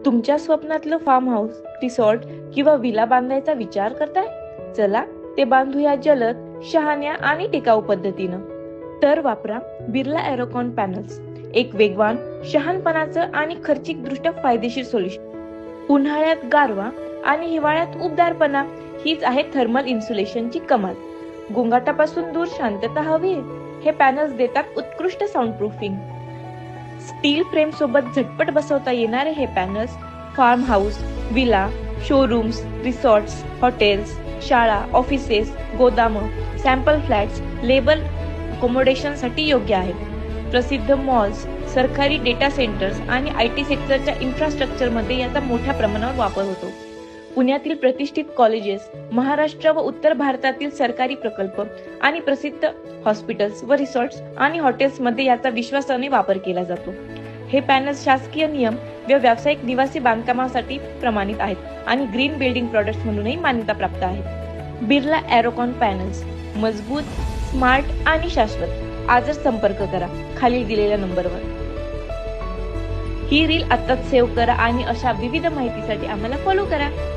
तुमच्या स्वप्नातलं form house, resort किंवा विला बांधायचा विचार करताय? चला ते बांधूया जलद, शहाण्या आणि टिकाऊ पद्धतीनं. तर वापरा बिर्ला एरोकॉन पॅनल्स, एक वेगवान, शहाणपणाचं आणि खर्चिक दृष्ट्या फायदेशीर सोल्युशन. उन्हाळ्यात गारवा आणि हिवाळ्यात उबदारपणा हीच आहे थर्मल इन्सुलेशनची कमाल. गोंगाटापासून दूर शांतता हवी, हे पॅनल्स देतात उत्कृष्ट साऊंड प्रूफिंग. स्टील फ्रेम सोबत झटपट बसवता येणारे हे panels farm house, villa, showrooms, resorts, hotels, शाळा, ऑफिसेस, गोदामं, सॅम्पल फ्लॅट्स, लेबर अकोमोडेशनसाठी योग्य आहेत. प्रसिद्ध मॉल्स, सरकारी डेटा सेंटर्स आणि IT सेक्टरच्या इन्फ्रास्ट्रक्चरमध्ये याचा मोठ्या प्रमाणावर वापर होतो. पुण्यातील प्रतिष्ठित कॉलेजेस, महाराष्ट्र व उत्तर भारतातील सरकारी प्रकल्प आणि प्रसिद्ध हॉस्पिटल्स व रिसॉर्ट्स आणि हॉटेल्समध्ये याचा विश्वासाने वापर केला जातो. हे पॅनल्स शासकीय नियम व व्यावसायिक निवासी बांधकामासाठी प्रमाणित आहेत आणि ग्रीन बिल्डिंग प्रॉडक्ट्स म्हणूनही मान्यता प्राप्त आहेत. बिर्ला एरोकॉन पॅनल्स मजबूत, स्मार्ट आणि शाश्वत. आजच संपर्क करा खालील दिलेल्या नंबरवर. ही रील आत्ताच सेव्ह करा आणि अशा विविध माहितीसाठी आम्हाला फॉलो करा.